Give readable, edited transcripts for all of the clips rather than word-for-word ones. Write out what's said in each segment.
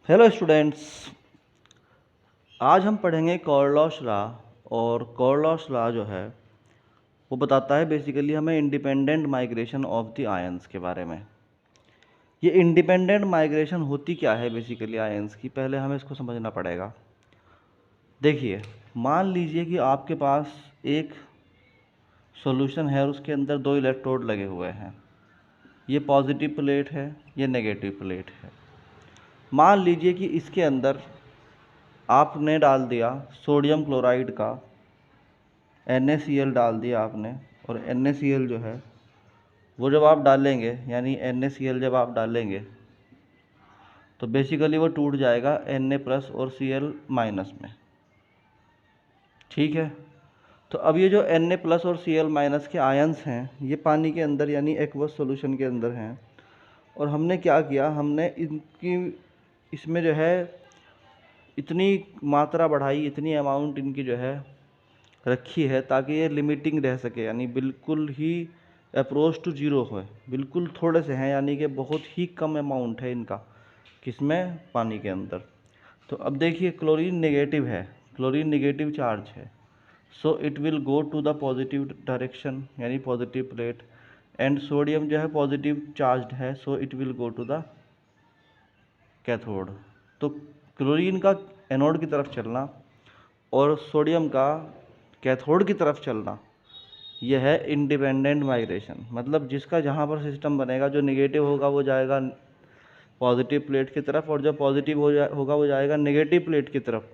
Hello students, आज हम पढ़ेंगे कोरलॉश लॉ। और कोरलॉश लॉ जो है वो बताता है बेसिकली हमें independent migration of the ions के बारे में। ये इंडिपेंडेंट माइग्रेशन होती क्या है बेसिकली आयंस की, पहले हमें इसको समझना पड़ेगा। देखिए, मान लीजिए कि आपके पास एक सॉल्यूशन है और उसके अंदर दो इलेक्ट्रोड लगे हुए हैं। ये पॉजिटिव प्लेट है, ये नेगेटिव प्लेट है। मान लीजिए कि इसके अंदर आपने डाल दिया सोडियम क्लोराइड का NaCl डाल दिया आपने, और NaCl जो है वो जब आप डालेंगे, यानी NaCl जब आप डालेंगे तो बेसिकली वो टूट जाएगा Na प्लस और Cl माइनस में। ठीक है, तो अब ये जो Na प्लस और Cl माइनस के आयंस हैं ये पानी के अंदर यानी एक्वस सॉल्यूशन के अंदर हैं। और हमने क्या किया, हमने इनकी इसमें जो है इतनी मात्रा बढ़ाई, इतनी अमाउंट इनकी जो है रखी है ताकि ये लिमिटिंग रह सके, यानी बिल्कुल ही अप्रोच टू ज़ीरो हो। बिल्कुल थोड़े से हैं, यानी कि बहुत ही कम अमाउंट है इनका किसमें, पानी के अंदर। तो अब देखिए, क्लोरीन नेगेटिव है, क्लोरीन नेगेटिव चार्ज है, so it will go to the positive direction यानी पॉजिटिव प्लेट। एंड सोडियम जो है पॉजिटिव चार्ज है, so it will go to the cathode. तो क्लोरीन का एनोड की तरफ चलना और सोडियम का कैथोड की तरफ चलना, यह है इंडिपेंडेंट माइग्रेशन। मतलब जिसका जहाँ पर सिस्टम बनेगा, जो नेगेटिव होगा वो जाएगा पॉजिटिव प्लेट की तरफ, और जो पॉजिटिव होगा वो जाएगा नेगेटिव प्लेट की तरफ।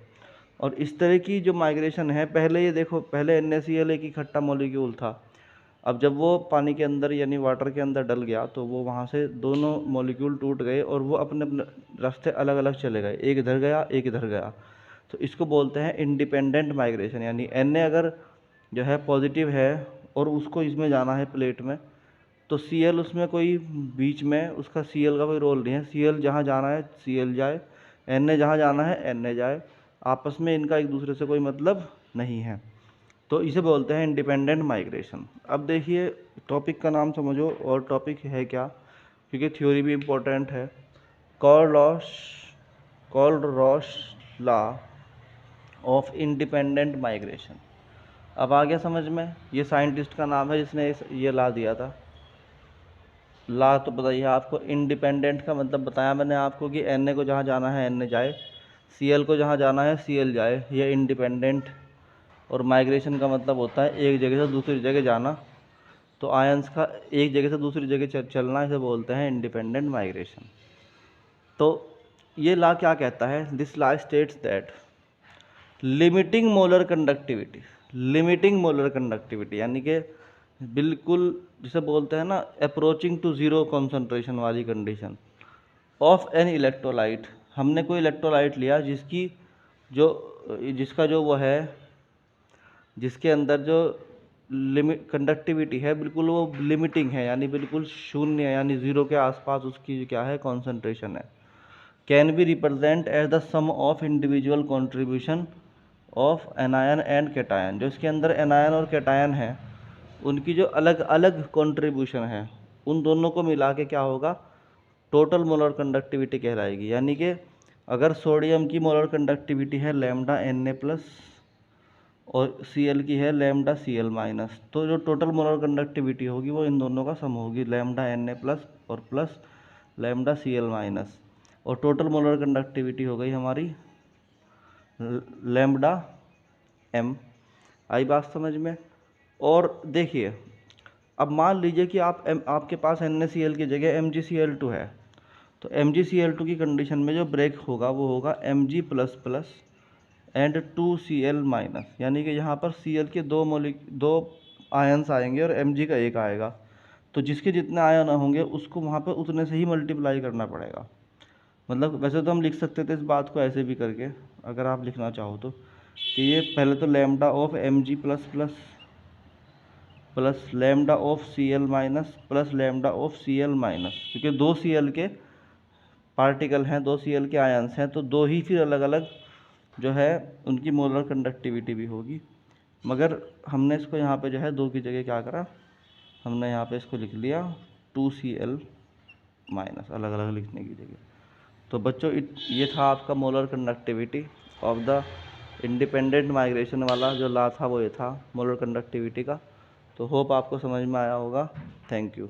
और इस तरह की जो माइग्रेशन है, पहले ये देखो, पहले NaCl एक इकट्ठा मॉलिक्यूल था। अब जब वो पानी के अंदर यानी वाटर के अंदर डल गया तो वो वहाँ से दोनों मॉलिक्यूल टूट गए और वो अपने अपने रास्ते अलग अलग चले गए, एक इधर गया एक इधर गया। तो इसको बोलते हैं इंडिपेंडेंट माइग्रेशन। यानी Na अगर जो है पॉजिटिव है और उसको इसमें जाना है प्लेट में, तो Cl उसमें कोई बीच में उसका Cl का कोई रोल नहीं है। Cl जहाँ जाना है Cl जाए, Na जहाँ जाना है Na जाए, आपस में इनका एक दूसरे से कोई मतलब नहीं है। तो इसे बोलते हैं इंडिपेंडेंट माइग्रेशन। अब देखिए, टॉपिक का नाम समझो और टॉपिक है क्या, क्योंकि थ्योरी भी इम्पोर्टेंट है। कोरलॉश लॉ ऑफ इंडिपेंडेंट माइग्रेशन। अब आ गया समझ में, ये साइंटिस्ट का नाम है जिसने ये लॉ दिया था। लॉ तो बताइए आपको, इंडिपेंडेंट का मतलब बताया मैंने आपको कि Na को जहाँ जाना है Na जाए, Cl को जहाँ जाना है Cl जाए, ये इंडिपेंडेंट। और माइग्रेशन का मतलब होता है एक जगह से दूसरी जगह जाना। तो आयंस का एक जगह से दूसरी जगह चलना, इसे बोलते हैं इंडिपेंडेंट माइग्रेशन। तो ये लॉ क्या कहता है, this law states that limiting molar conductivity, limiting molar conductivity यानी कि बिल्कुल जिसे बोलते हैं ना अप्रोचिंग टू ज़ीरो कॉन्सेंट्रेशन वाली कंडीशन ऑफ एन इलेक्ट्रोलाइट। हमने कोई इलेक्ट्रोलाइट लिया जिसका जो वो है, जिसके अंदर जो लिमिट कंडक्टिविटी है बिल्कुल वो लिमिटिंग है, यानी बिल्कुल शून्य यानी ज़ीरो के आसपास उसकी क्या है, कॉन्सेंट्रेशन है। Can be represent as the sum of individual contribution of anion and cation. जो इसके अंदर एनायन और कैटायन है उनकी जो अलग अलग कॉन्ट्रीब्यूशन है, उन दोनों को मिला के क्या होगा, टोटल मोलर कंडक्टिविटी कहलाएगी। यानी कि अगर सोडियम की मोलर कंडक्टिविटी है लैम्डा Na प्लस और Cl की है लैम्डा Cl माइनस, तो जो टोटल मोलर कंडक्टिविटी होगी वो इन दोनों का सम होगी, लैम्डा Na प्लस और प्लस लैम्डा Cl माइनस। और टोटल मोलर कंडक्टिविटी हो गई हमारी लैम्डा M। आई बात समझ में। और देखिए, अब मान लीजिए कि आपके पास NaCl की जगह MgCl2 है, तो MgCl2 की कंडीशन में जो ब्रेक होगा वो होगा Mg plus plus and 2Cl minus. यानी कि यहाँ पर Cl के दो आयन्स आएंगे और Mg का एक आएगा। तो जिसके जितने आयन होंगे उसको वहाँ पर उतने से ही मल्टीप्लाई करना पड़ेगा। मतलब वैसे तो हम लिख सकते थे इस बात को ऐसे भी करके, अगर आप लिखना चाहो तो, कि ये पहले तो lambda of Mg plus plus plus lambda of Cl minus plus lambda of Cl minus, क्योंकि दो Cl के पार्टिकल हैं, दो Cl के आयन्स हैं, तो दो ही फिर अलग अलग जो है उनकी मोलर कंडक्टिविटी भी होगी। मगर हमने इसको यहाँ पे जो है दो की जगह क्या करा, हमने यहाँ पे इसको लिख लिया 2Cl माइनस, अलग अलग लिखने की जगह। तो बच्चों ये था आपका molar conductivity of the independent migration वाला जो लॉ था, वो ये था मोलर कंडक्टिविटी का। तो होप आपको समझ में आया होगा। Thank you.